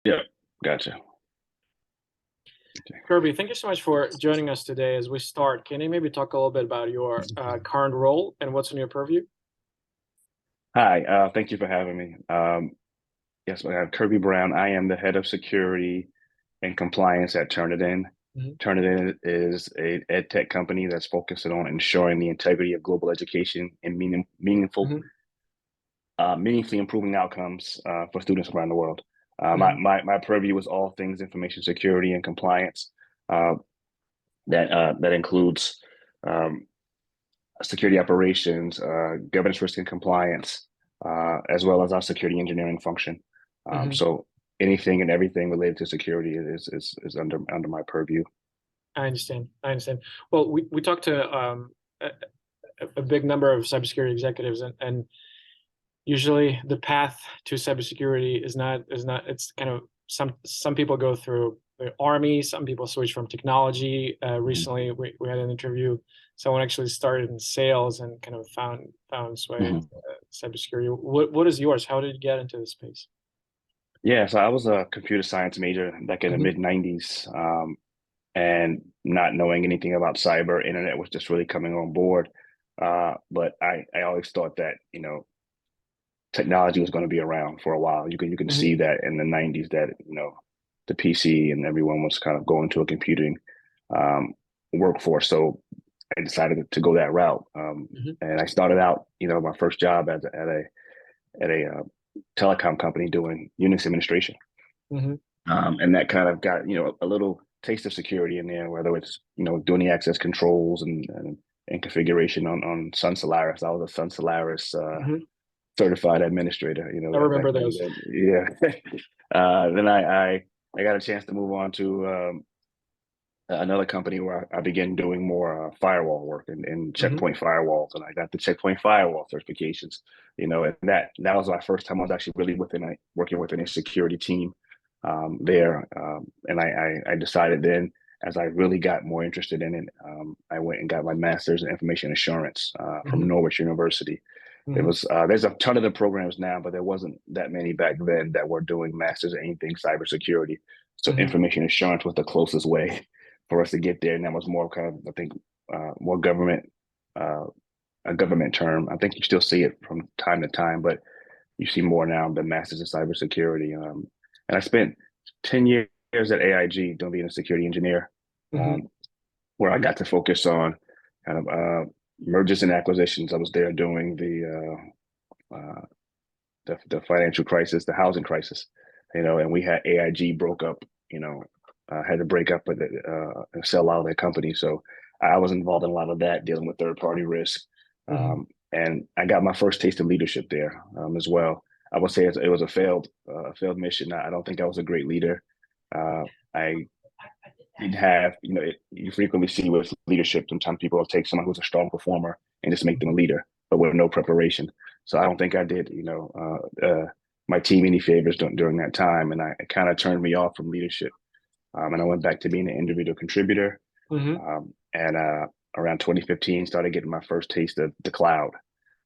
Yeah, gotcha. Okay. Kirby, thank you so much for joining us today. As we start, can you maybe talk a little bit about your current role and what's in your purview? Hi, thank you for having me. Yes, I'm Kirby Brown. I am the head of security and compliance at Turnitin. Hmm. Turnitin is a ed tech company that's focusing on ensuring the integrity of global education and Hmm. meaningfully improving outcomes for students around the world. Hmm. My purview is all things information security and compliance. Uh, that includes um, security operations, governance, risk, and compliance, as well as our security engineering function. Hmm. So anything and everything related to security is under my purview. I understand. I understand. Well, we talked to a big number of cybersecurity executives, and usually the path to cybersecurity is not. It's kind of some people go through the army, some people switch from technology. Recently, we had an interview. Someone actually started in sales and kind of found its way into Mhm. cybersecurity. What is yours? How did you get into this space? Yeah, so I was a computer science major back in the Hmm. mid '90s, and not knowing anything about cyber, internet was just really coming on board. But I always thought that technology was going to be around for a while. You can Hmm. see that in the '90s that the PC and everyone was kind of going to a computing um, workforce. So I decided to go that route, Hmm. and I started out my first job at a telecom company doing Unix administration, Hmm. and that kind of got a little taste of security in there, whether it's doing the access controls and configuration on Sun Solaris. I was a Sun Solaris Hmm. certified administrator, I back remember then. those. Yeah. Then I got a chance to move on to another company where I began doing more firewall work and Hmm. checkpoint firewalls, and I got the checkpoint firewall certifications. And that was my first time I was actually really working within a security team there. And I decided then, as I really got more interested in it, I went and got my master's in information assurance from Hmm. Norwich University. There Hmm. was there's a ton of the programs now, but there wasn't that many back then that were doing masters in anything cybersecurity. So Hmm. information assurance was the closest way for us to get there, and that was more kind of, I think, more uh, a government term. I think you still see it from time to time, but you see more now the masters in cybersecurity. And I spent 10 years at AIG doing being a security engineer, Hmm. um, where I got to focus on kind of mergers and acquisitions. I was there doing the financial crisis, the housing crisis, and we had AIG broke up, had to break up with it and sell out of their company. So I was involved in a lot of that, dealing with third party risk. Hmm. And I got my first taste of leadership there as well. I would say it was a failed mission. I don't think I was a great leader. I didn't have, you frequently see with leadership, sometimes people will take someone who's a strong performer and just make them a leader, but with no preparation. So I don't think I did, my team any favors during that time. And it kind of turned me off from leadership. And I went back to being an individual contributor. Hmm. And around 2015, started getting my first taste of the cloud.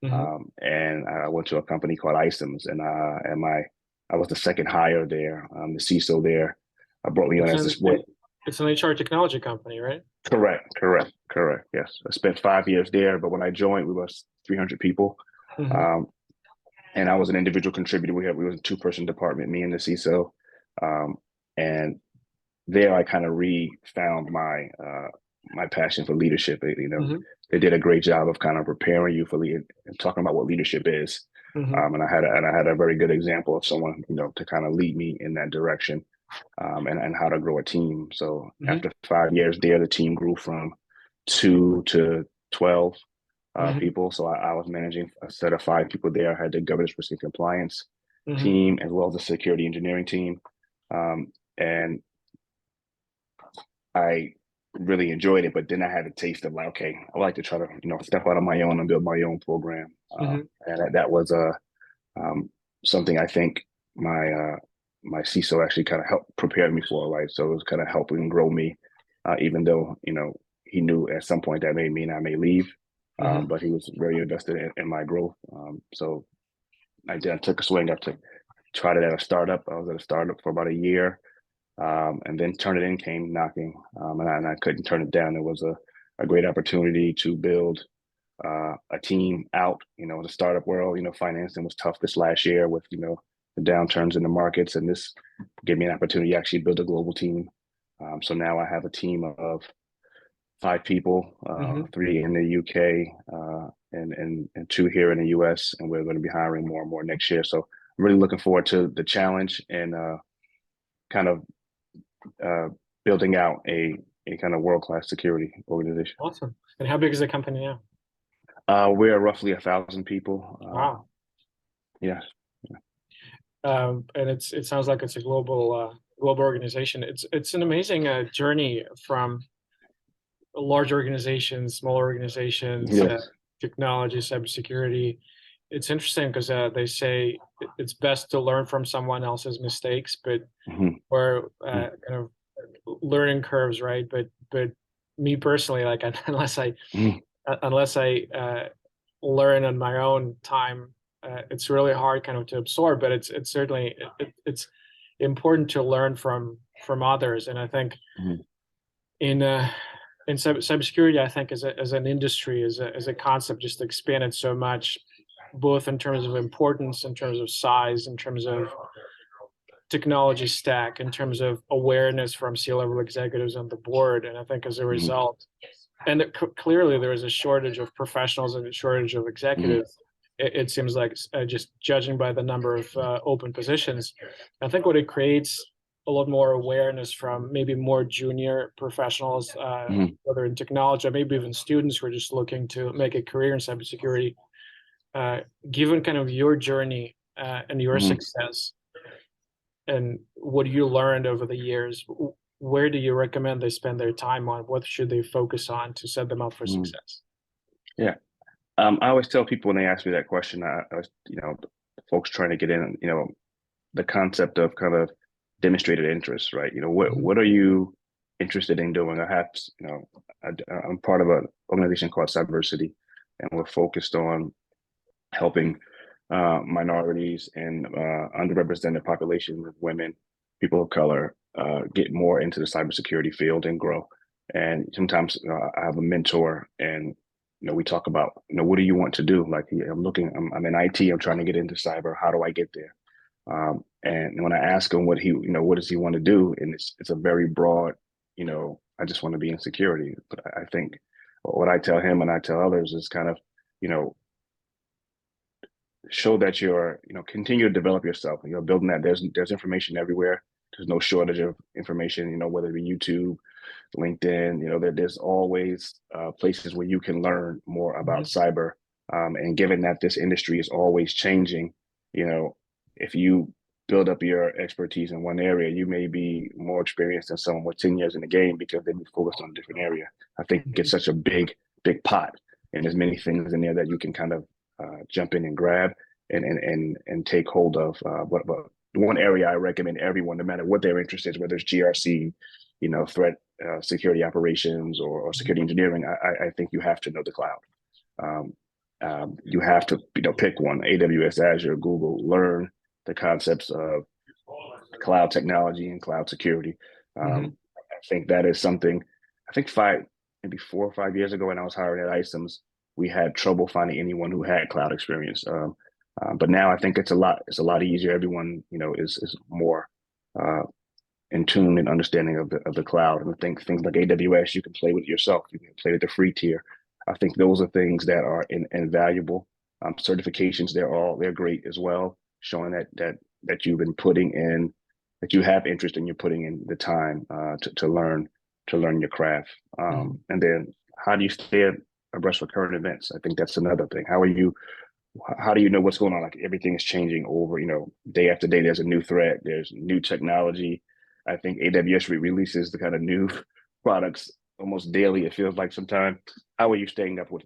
Hmm. And I went to a company called Icems, I was the second hire there. The CISO there brought me on It's as an this what. it's an HR technology company, right? Correct. Yes, I spent 5 years there, but when I joined, we were 300 people, Hmm. um, and I was an individual contributor. We was a two-person department, me and the CISO, um, and there I kind of re-found my passion for leadership. Hmm. They did a great job of kind of preparing you for lead and talking about what leadership is. Hmm. And I had a very good example of someone to kind of lead me in that direction, and how to grow a team. So Hmm. after 5 years there, the team grew from 2 to 12 Hmm. people. So I was managing a set of 5 people there. I had the governance, risk, and compliance Hmm. team as well as the security engineering team. And I really enjoyed it, but then I had a taste of like, okay, I would like to try to, step out on my own and build my own program. Hmm. And that was um, something I think my CISO actually kind of helped prepare me for, right? So it was kind of helping grow me, even though he knew at some point that may mean I may leave, Hmm. but he was very invested in my growth. So I took a swing. tried it at a startup. I was at a startup for about a year, and then Turnitin came knocking, and I couldn't turn it down. It was a great opportunity to build a team out. You know, in the startup world, you know, financing was tough this last year with, you know, the downturns in the markets, and this gave me an opportunity to actually build a global team. So now I have a team of 5 people, Hmm. 3 in the UK, and 2 here in the US, and we're going to be hiring more and more next year. So I'm really looking forward to the challenge and kind of uh, building out a kind of world-class security organization. Awesome. And how big is the company now? We're roughly 1,000 people. Wow. Yeah. And it sounds like it's a global organization. It's an amazing journey from large organizations, small organizations, Yes. technology, cybersecurity. It's interesting because they say it's best to learn from someone else's mistakes, but Hmm. or kind of learning curves, right? But me personally, like Hmm. unless I learn on my own time, it's really hard kind of to absorb. But it's certainly it's important to learn from others, and I think Hmm. in cybersecurity, I think as an industry, as a concept, just expanded so much, both in terms of importance, in terms of size, in terms of technology stack, in terms of awareness from C-level executives on the board. And I think as a Hmm. result, and clearly there is a shortage of professionals and a shortage of Hmm. executives. It seems like just judging by the number of open positions, I think what it creates a lot more awareness from maybe more junior professionals, Hmm. whether in technology or maybe even students who are just looking to make a career in cybersecurity. Uh, Given kind of your journey and your Hmm. success and what you learned over the years, where do you recommend they spend their time on? What should they focus on to set them up for Hmm. success? Yeah. I always tell people when they ask me that question, I was, you know, folks trying to get in, you know, the concept of kind of demonstrated interest, right? You know, Mhm. what are you interested in doing? I have, you know, I'm part of an organization called Cybersity, and we're focused on helping minorities and underrepresented populations of women, people of color, get more into the cybersecurity field and grow. And sometimes I have a mentor, and you know, we talk about, you know, what do you want to do? Like, I'm in IT, I'm trying to get into cyber. How do I get there? And when I ask him what you know, what does he want to do? And it's a very broad, you know, I just want to be in security. But I think what I tell him and I tell others is kind of, you know, show that you're, you know, continue to develop yourself. You're building that. There's information everywhere. There's no shortage of information, you know, whether it be YouTube, LinkedIn, you know, there's always places where you can learn more about Mhm. cyber. And given that this industry is always changing, you know, if you build up your expertise in one area, you may be more experienced than someone with 10 years in the game because they've been focused on a different area. I think it's Mhm. such a big pot, and there's many things in there that you can kind of jump in and grab and take hold of. But one area I recommend everyone, no matter what their interest is, whether it's GRC, you know, threat security operations or security engineering, I think you have to know the cloud. Um, you have to, you know, pick one: AWS, Azure, Google. Learn the concepts of cloud technology and cloud security. Mhm. I think that is something. I think maybe 4 or 5 years ago, when I was hiring at ISIMS, we had trouble finding anyone who had cloud experience. But now I think it's a lot easier. Everyone, you know, is more uh, in tune and understanding of the cloud. And I think things like AWS, you can play with yourself. You can play with the free tier. I think those are things that are invaluable. Certifications, they're great as well, showing that you've been putting in, that you have interest and you're putting in the time to learn your craft. Mhm. And then how do you stay abreast with current events? I think that's another thing. How do you know what's going on? Like, everything is changing over, you know, day after day. There's a new threat. There's new technology. I think AWS releases the kind of new products almost daily. It feels like sometimes. How are you staying up with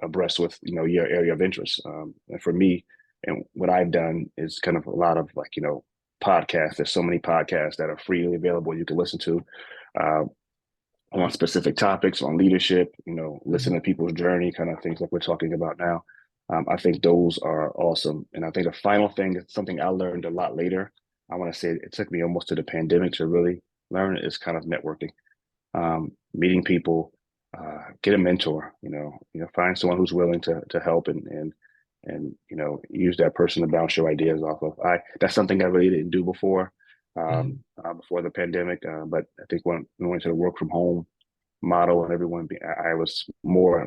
abreast with, you know, your area of interest? And for me, and what I've done is kind of a lot of, like, you know, podcasts. There's so many podcasts that are freely available. You can listen to uh, on specific topics, on leadership. You know, listen Mhm. to people's journey, kind of things like we're talking about now. I think those are awesome. And I think the final thing is something I learned a lot later. I want to say it took me almost to the pandemic to really learn is kind of networking, meeting people, get a mentor. Find someone who's willing to help and use that person to bounce your ideas off of. I That's something I really didn't do Mhm. before the pandemic. But I think when we went to the work from home model and I was more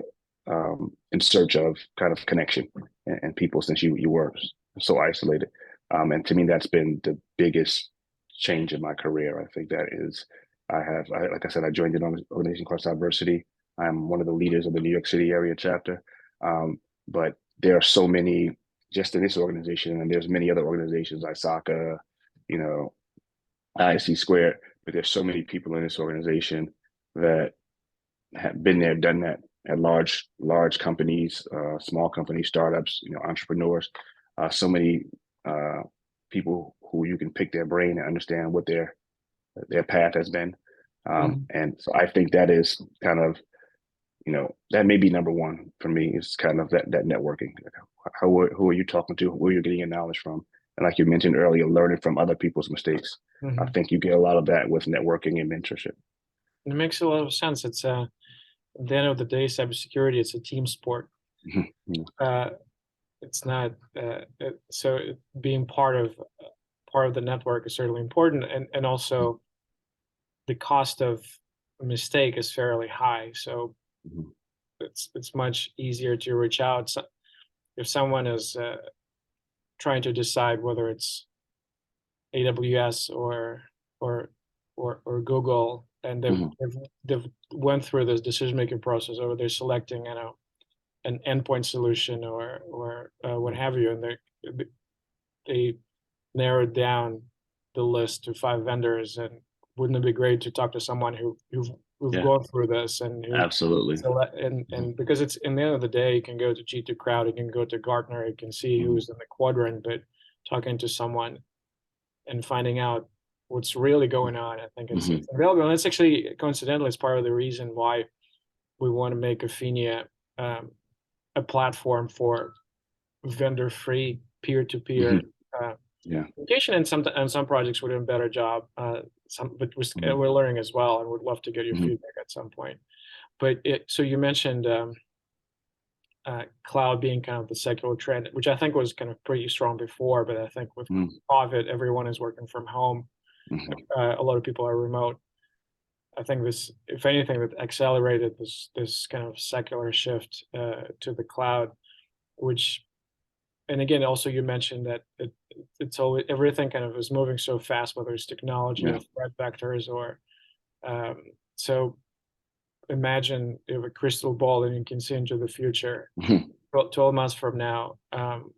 in search of kind of connection and people since you were so isolated. And to me, that's been the biggest change in my career. I think that is, like I said, I joined an organization called Diversity. I'm one of the leaders of the New York City area chapter. But there are so many just in this organization, and there's many other organizations, ISACA, you know, IC Squared, but there's so many people in this organization that have been there, done that at large companies, small companies, startups, entrepreneurs. So many people who you can pick their brain and understand what their path has been. Mhm. And so I think that is kind of, that may be number one for me is kind of that networking. Who are you talking to? Who are you getting your knowledge from? And like you mentioned earlier, learning from other people's mistakes. I Mhm. think you get a lot of that with networking and mentorship. It makes a lot of sense. It's at the end of the day, cybersecurity, it's a team sport. Mhm. Uh, it's not being part of the network is certainly important, and also the cost of a mistake is fairly high. So Mhm. it's much easier to reach out. So if someone is trying to decide whether it's AWS or or Google, and Mhm. they've went through this decision making process, or they're selecting, an endpoint solution or what have you, and they narrowed down the list to 5 vendors. And wouldn't it be great to talk to someone who've Yeah, gone through this and who absolutely. select Mhm. and because it's in the end of the day, you can go to G2 Crowd, you can go to Gartner, you can see Mhm. who's in the quadrant, but talking to someone and finding out what's really going on, I think it's Mhm. available. And it's actually coincidentally, it's part of the reason why we want to make Afinia um, a platform for vendor-free peer-to-peer Mhm. Yeah. communication. And some projects we're doing a better job. But Mhm. we're learning as well, and would love to get your Mhm. feedback at some point. But so you mentioned cloud being kind of the secular trend, which I think was kind of pretty strong before, but I think with Mhm. COVID, everyone is working from home. Mhm. A lot of people are remote. I think this, if anything, that accelerated this kind of secular shift to the cloud, which, and again, also you mentioned that it's always, everything kind of is moving so fast, whether it's technology or Yeah. threat vectors or um, so imagine you have a crystal ball and you can see into the future. Mhm. 12 months from now,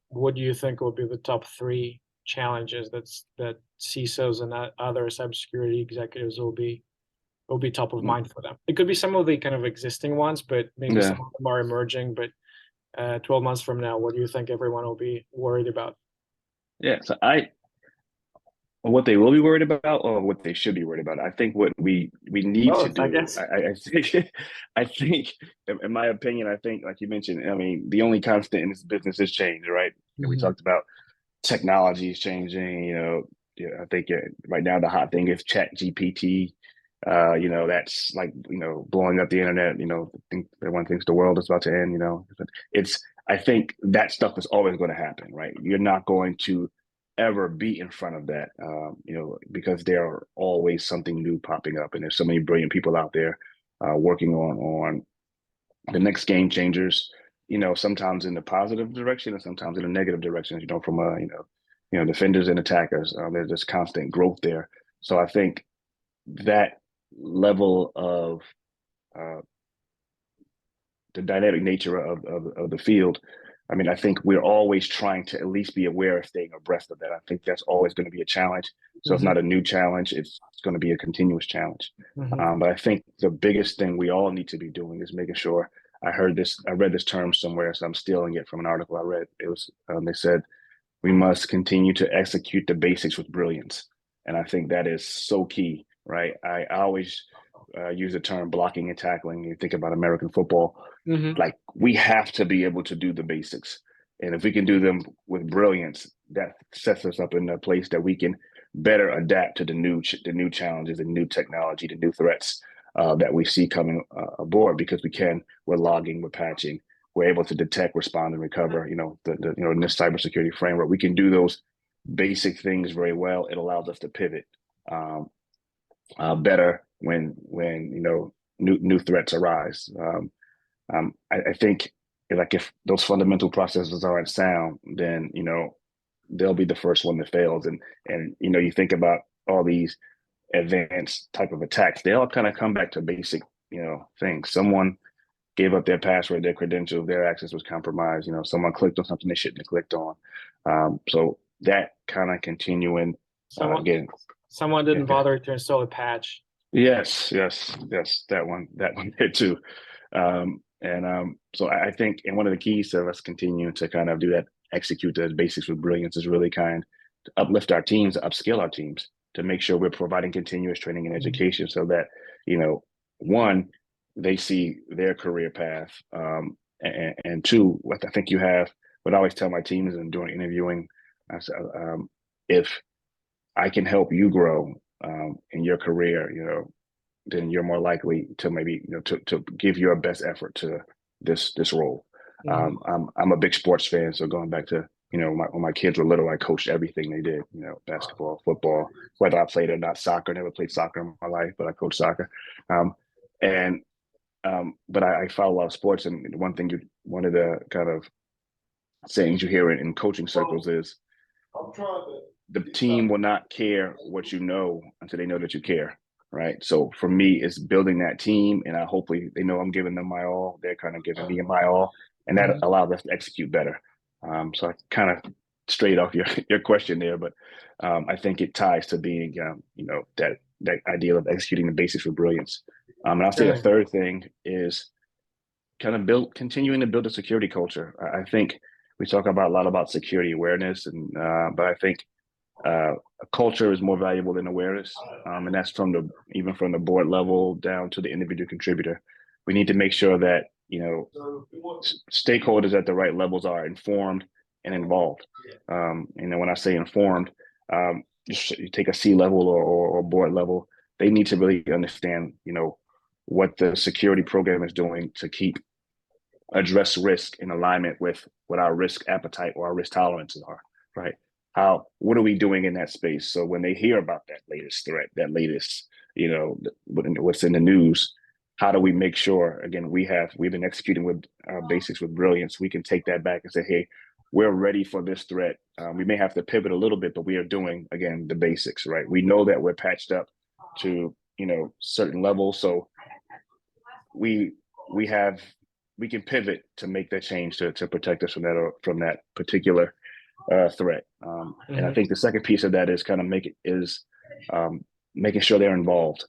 what do you think will be the top three challenges that CISOs and other cybersecurity executives will be top of mind for them? It could be some of the kind of existing ones, but maybe some Yeah. of them are emerging. But 12 months from now, what do you think everyone will be worried about? Yeah. So what they will be worried about or what they should be worried about. I think what we need to Both, I do, guess. I think, I think, in my opinion, I think, like you mentioned, I mean, the only constant in this business is change, right? And we Hmm. talked about technology is changing. Yeah, I think right now the hot thing is Chat GPT. That's like blowing up the internet. I think everyone thinks the world is about to end. It's I think that stuff is always going to happen, right? You're not going to ever be in front of that, because there are always something new popping up, and there's so many brilliant people out there working on the next game changers, sometimes in the positive direction and sometimes in the negative direction, from defenders and attackers. There's this constant growth there. So I think that level of uh, the dynamic nature of the field, I mean, I think we're always trying to at least be aware of staying abreast of that. I think that's always going to be a challenge. So it's Hmm. not a new challenge. It's going to be a continuous challenge. Hmm. But I think the biggest thing we all need to be doing is making sure. I read this term somewhere, so I'm stealing it from an article I read. It was, they said, we must continue to execute the basics with brilliance. And I think that is so key, right? I always use the term blocking and tackling. You think about American football, Hmm. like we have to be able to do the basics. And if we can do them with brilliance, that sets us up in a place that we can better adapt to the new challenges, the new technology, the new threats that we see coming aboard. Because we're logging, we're patching, we're able to detect, respond, and recover. In this cybersecurity framework, we can do those basic things very well. It allows us to pivot better when new threats arise. I think like if those fundamental processes aren't sound, then they'll be the first one that fails. And you think about all these advanced type of attacks, they all kind of come back to basic things. Someone gave up their password, their credentials, their access was compromised. Someone clicked on something they shouldn't have clicked on. So that kind of continuing again. Someone didn't bother to install a patch. Yes, that one there too. So I think, and one of the keys to us continuing to kind of do that, execute those basics with brilliance, is really kind to uplift our teams, upskill our teams, to make sure we're providing continuous training and education, so that one, they see their career path, and two, what I think you have. What I always tell my teams and during interviewing, I said, if I can help you grow in your career, then you're more likely to maybe to give your best effort to this role. I'm a big sports fan, so going back to when my kids were little, I coached everything they did. Basketball, football, whether I played or not. Soccer, never played soccer in my life, but I coached soccer. But I follow a lot of sports, and one of the kind of sayings you hear in coaching circles is, the team will not care what you know until they know that you care, right? So for me, it's building that team, and hopefully they know I'm giving them my all. They're kind of giving me my all, and that allows us to execute better. So I kind of strayed off your question there, but I think it ties to being, that idea of executing the basics with brilliance. And I'll say a third thing is kind of continuing to build a security culture. I think we talk about a lot about security awareness, but I think a culture is more valuable than awareness, and that's even from the board level down to the individual contributor. We need to make sure that stakeholders at the right levels are informed and involved. When I say informed, you take a C level or board level, they need to really understand what the security program is doing to address risk in alignment with what our risk appetite or our risk tolerances are, right? What are we doing in that space? So when they hear about that latest threat, that latest, what's in the news, how do we make sure, again, we've been executing with basics with brilliance. We can take that back and say, hey, we're ready for this threat. We may have to pivot a little bit, but we are doing, again, the basics, right? We know that we're patched up to, certain levels. So we can pivot to make that change to protect us from that particular threat. And I think the second piece of that is kind of making sure they're involved.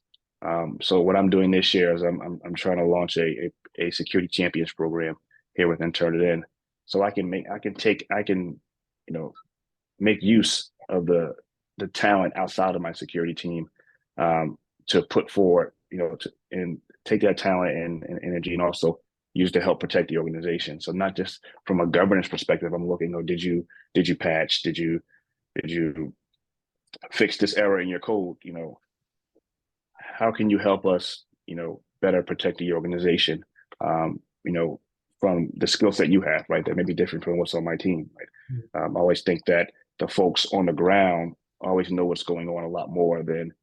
So what I'm doing this year is I'm trying to launch a security champions program here within Turnitin, so I can make use of the talent outside of my security team, to put forward, and take that talent and energy, and also use to help protect the organization. So not just from a governance perspective, I'm looking, did you patch? Did you fix this error in your code? How can you help us, better protect the organization? From the skill set you have, right? That may be different from what's on my team, right? I always think that the folks on the ground always know what's going on a lot more than,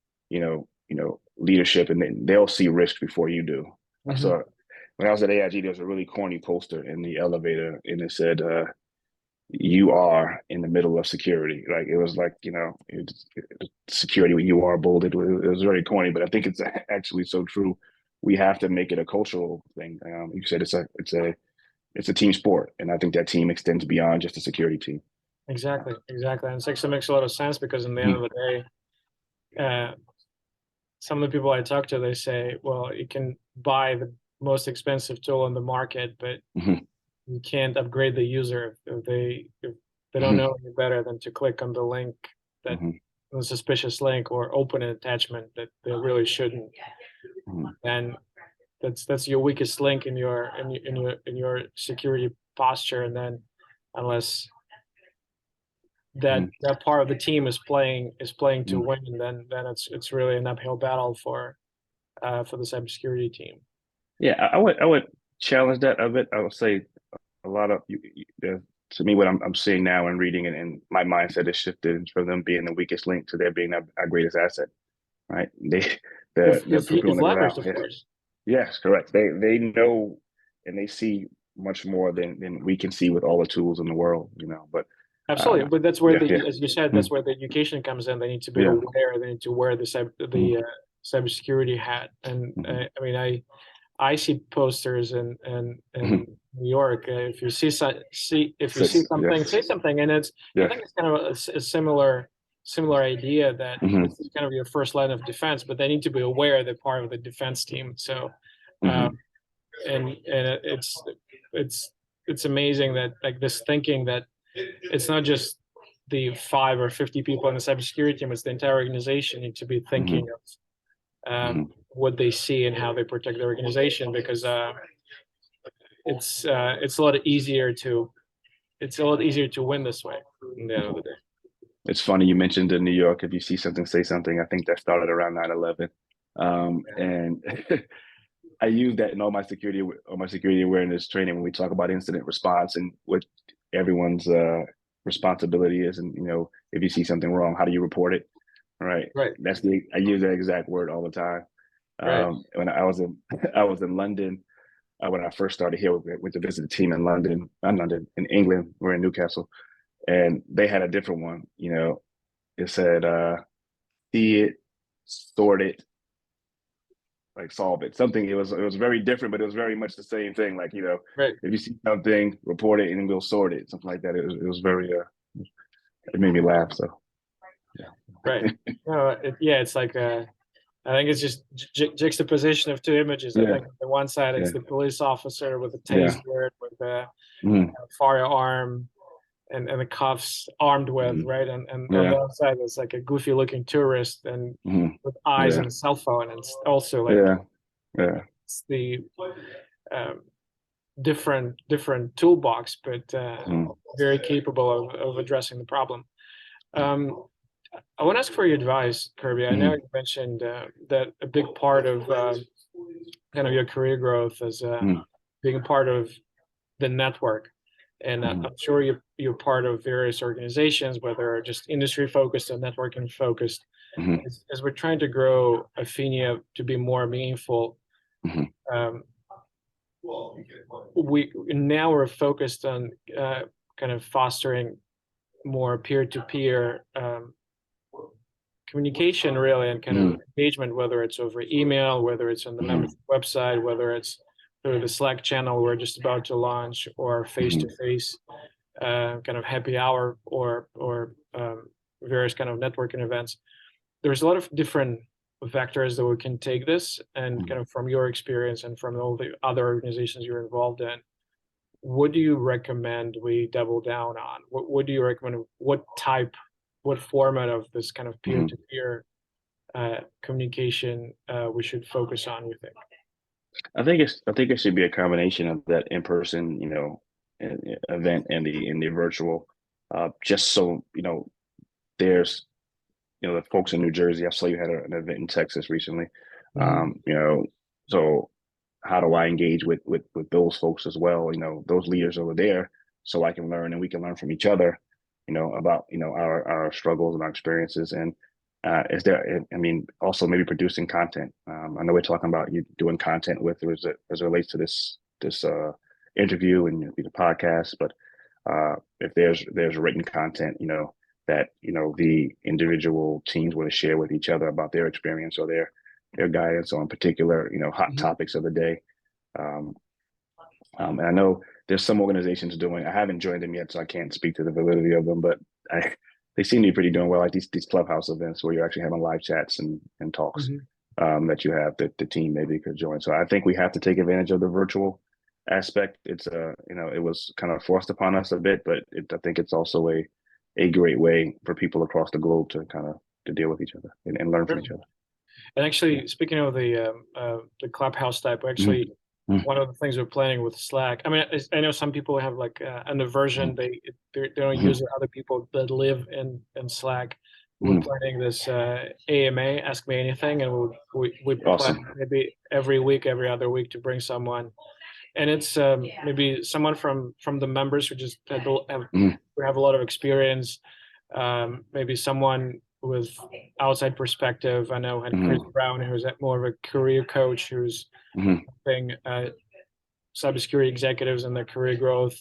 leadership, and then they'll see risk before you do. So when I was at AIG, there was a really corny poster in the elevator, and it said, you are in the middle of security. Like, it was like, security when you are bolded. It was very corny, but I think it's actually so true. We have to make it a cultural thing. You said it's a team sport, and I think that team extends beyond just a security team. Exactly. And it actually makes a lot of sense, because in the end of the day, some of the people I talk to, they say, well, you can buy the most expensive tool on the market, but you can't upgrade the user if they don't know any better than to click on the link, that a suspicious link, or open an attachment that they really shouldn't. And that's your weakest link in your security posture. And then unless that part of the team is playing to win, then it's really an uphill battle for the cybersecurity team. Yeah, I would challenge that a bit. I would say a lot of to me what I'm seeing now and reading, and my mindset has shifted from them being the weakest link to there being our greatest asset. Right? The people on If the leveraged, ground. of course. Yes, correct. They know and they see much more than we can see with all the tools in the world. But Absolutely, but that's where yeah, yeah, as you said, that's where the education comes in. They need to be yeah. aware. They need to wear the cybersecurity hat. And I mean, I see posters in New York. If you see something, Yes, say something. And I yes. think it's kind of a similar idea that this is kind of your first line of defense, but they need to be aware they're part of the defense team. So, and it's amazing that like this thinking that it's not just the 5 or 50 people in the cybersecurity team; it's the entire organization need to be thinking of what they see and how they protect the organization, because it's a lot easier to win this way at the end of the day. It's funny you mentioned in New York. If you see something, say something. I think that started around 9/11, and I use that in all my security awareness training when we talk about incident response and what everyone's responsibility is. And if you see something wrong, how do you report it? Right. Right. I use that exact word all the time. Right. When I was in I was in London when I first started here, we went to visit the team in London, not London, in England. We're in Newcastle, and they had a different one. It said see it, sort it, like solve it. Something it was very different, but it was very much the same thing. Like Right. if you see something, report it, and then we'll sort it. Something like that. It was very it made me laugh. So yeah. Right. No, it's like I think it's just juxtaposition of two images. I Yeah. think on the one side it's Yeah. the police officer with a Yeah. taser, with a Mhm. firearm and the cuffs armed with, Mhm. right? And on Yeah. the other side it's like a goofy looking tourist and Mhm. with eyes Yeah. and a cell phone. And it's also like Yeah. Yeah. it's the um, different toolbox, but Mhm. very capable of addressing the problem. Um, I want to ask for your advice, Kirby. I know Mhm. you mentioned that a big part of kind of your career growth is Mhm. being a part of the network, and Mhm. I'm sure you're part of various organizations, whether just industry focused or networking focused. Mhm. As we're trying to grow Afinia to be more meaningful, Mhm. um, we're focused on kind of fostering more peer-to-peer communication, really, and kind of Mhm. engagement, whether it's over email, whether it's on the Mhm. membership website, whether it's through the Slack channel we're just about to launch, or Mhm. face-to-face kind of happy hour, or various kind of networking events. There's a lot of different vectors that we can take this, and kind Mhm. of from your experience and from all the other organizations you're involved in, what do you recommend we double down on? What do you recommend? What format of this kind of Mhm. peer-to-peer communication we should focus on, you think? I think it should be a combination of that in person, event and the virtual, just so there's the folks in New Jersey. I saw you had an event in Texas recently. Mhm. So how do I engage with those folks as well? Those leaders over there, so I can learn and we can learn from each other. About our struggles and our experiences. And is there? I mean, also maybe producing content. I know we're talking about you doing content as it relates to this interview and the podcast, but if there's written content, that the individual teams want to share with each other about their experience or their guidance on particular hot Mhm. topics of the day. Um, and I know there's some organizations doing. I haven't joined them yet, so I can't speak to the validity of them. But they seem to be pretty doing well, like these clubhouse events where you're actually having live chats and talks Mhm. that you have the team maybe could join. So I think we have to take advantage of the virtual aspect. It's it was kind of forced upon us a bit, but I think it's also a great way for people across the globe to kind of to deal with each other and learn from Sure. each other. And Yeah. actually, speaking of the clubhouse type, we Mhm. actually one of the things we're planning with Slack. I mean, I know some people have like an aversion; they don't use it. Other people that live in Slack. We're planning this AMA, Ask Me Anything, and we plan Awesome. maybe every week, every other week to bring someone, and it's maybe someone from the members who just have a lot of experience, maybe someone with outside perspective. I know had Chris Brown, who's more of a career coach, who's helping cybersecurity executives and their career growth.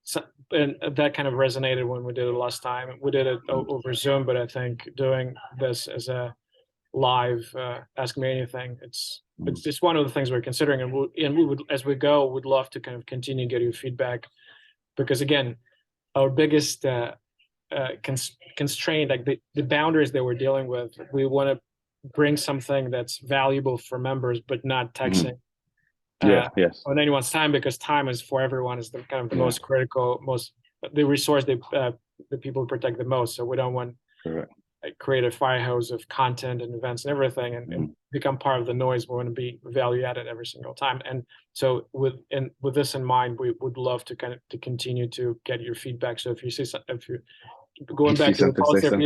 So, and that kind of resonated when we did it last time. We did it over Zoom, but I think doing this as a live Ask Me Anything, it's just one of the things we're considering, and we would, as we go, would love to kind of continue to get your feedback, because again, our biggest constraint, like the boundaries that we're dealing with, we want to bring something that's valuable for members, but not taxing Yes. on anyone's time, because time is for everyone is the kind of the most critical, the resource that the people protect the most. So we don't want create a fire hose of content and events and everything, and become part of the noise. We want to be value added every single time. And so with this in mind, we would love to kind of to continue to get your feedback. So if you see if you going back to the policy, if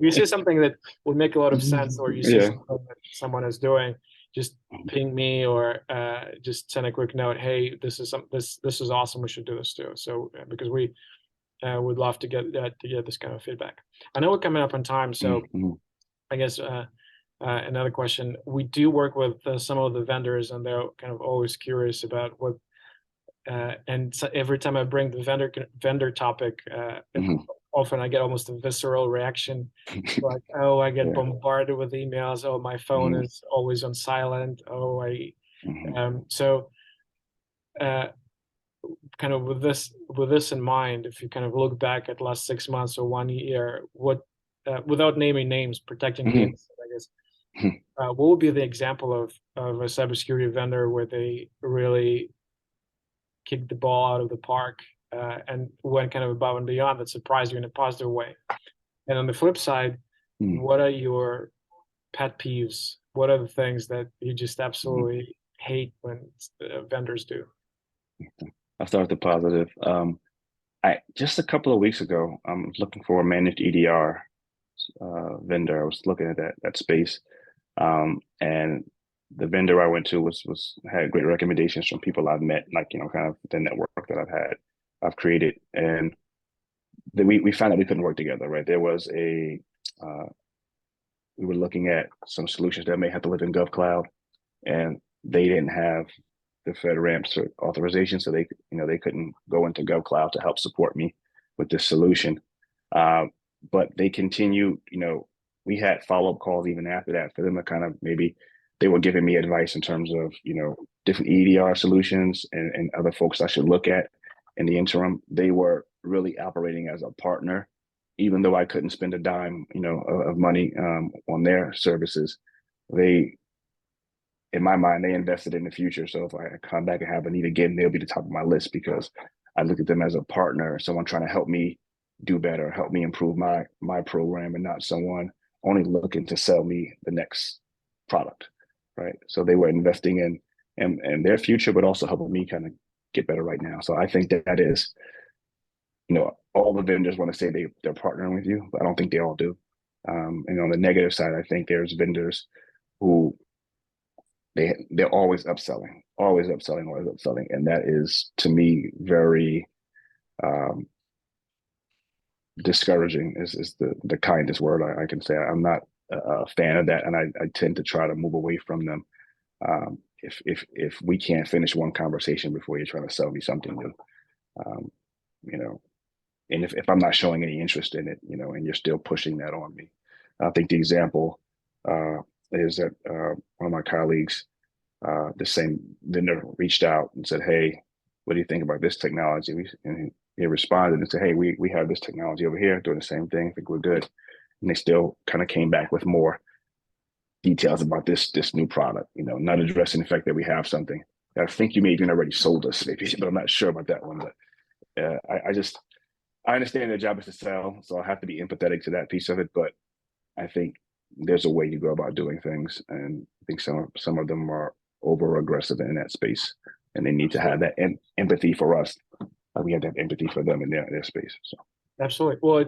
you see something that would make a lot of sense, or you see something that someone is doing, just ping me, or just send a quick note. Hey, this is awesome. We should do this too. So because we would love to get this kind of feedback. I know we're coming up on time, so I guess another question. We do work with some of the vendors, and they're kind of always curious about what. And so every time I bring the vendor topic, often I get almost a visceral reaction, like, oh, I get bombarded with emails. Oh, my phone is always on silent. Oh, so kind of with this in mind, if you kind of look back at last 6 months or 1 year, what without naming names, protecting data, I guess, what would be the example of a cybersecurity vendor where they really kicked the ball out of the park and went kind of above and beyond that surprised you in a positive way? And on the flip side, what are your pet peeves? What are the things that you just absolutely hate when vendors do? I'll start with the positive. I just a couple of weeks ago, I'm looking for a managed EDR vendor. I was looking at that space, and the vendor I went to had great recommendations from people I've met, like kind of the network that I've created, and then we found out we couldn't work together. Right, there was we were looking at some solutions that may have to live in GovCloud, and they didn't have the FedRAMP authorization, so they couldn't go into GovCloud to help support me with this solution. But they continued, we had follow-up calls even after that for them to kind of maybe they were giving me advice in terms of, different EDR solutions and other folks I should look at in the interim. They were really operating as a partner, even though I couldn't spend a dime, of money on their services. They, in my mind, they invested in the future. So if I come back and have a need again, they'll be the top of my list because I look at them as a partner, someone trying to help me do better, help me improve my program, and not someone only looking to sell me the next product, right? So they were investing in their future, but also helping me kind of get better right now. So I think that is, all the vendors want to say they're partnering with you, but I don't think they all do. And on the negative side, I think there's vendors who they're always upselling, always upselling, always upselling, and that is to me very discouraging. Is the kindest word I can say. I'm not a fan of that, and I tend to try to move away from them. If we can't finish one conversation before you're trying to sell me something new, and if I'm not showing any interest in it, and you're still pushing that on me. I think the example is that one of my colleagues, the same vendor, reached out and said, "Hey, what do you think about this technology?" And he responded and said, "Hey, we have this technology over here doing the same thing. I think we're good." And they still kind of came back with more details about this new product, not addressing the fact that we have something. I think you may even already sold us, maybe, but I'm not sure about that one. But I understand their job is to sell, so I have to be empathetic to that piece of it. But I think there's a way you go about doing things, and I think some of them are over aggressive in that space, and they need to have that empathy for us. We have to have empathy for them in their space. So Absolutely. Well,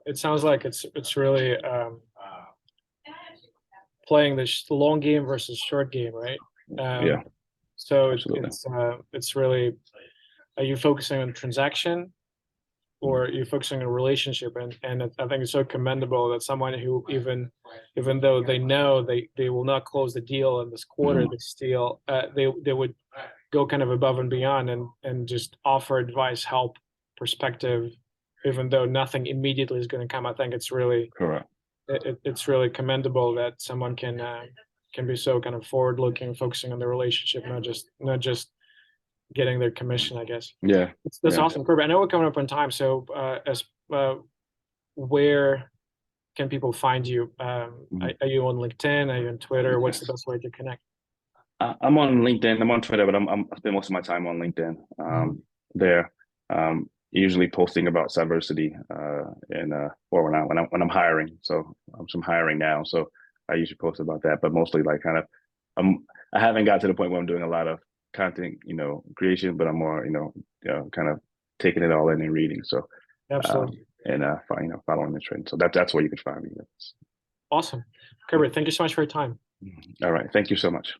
it sounds like it's really playing the long game versus short game, right? yeah, So absolutely. it's really, are you focusing on transaction or are you focusing on a relationship? And I think it's so commendable that someone who even though they know they will not close the deal in this quarter, they still they would go kind of above and beyond and just offer advice, help, perspective, even though nothing immediately is going to come. I think it's really Correct. it's really commendable that someone can be so kind of forward looking, focusing on the relationship, not just getting their commission, I guess. Yeah, That's yeah. awesome, Kurby. I know we're coming up on time, so as where can people find you? Are you on LinkedIn? Are you on Twitter? What's the Yes. best way to connect? I'm on LinkedIn. I'm on Twitter, but I spend most of my time on LinkedIn. Mhm. There, usually posting about diversity, and or when I'm hiring. So I'm hiring now, so I usually post about that. But mostly like kind of, I haven't got to the point where I'm doing a lot of content, creation, but I'm more, kind of taking it all in and reading. So, Absolutely. and following the trend. So that's where you can find me. Awesome. Kurby, thank you so much for your time. All right. Thank you so much.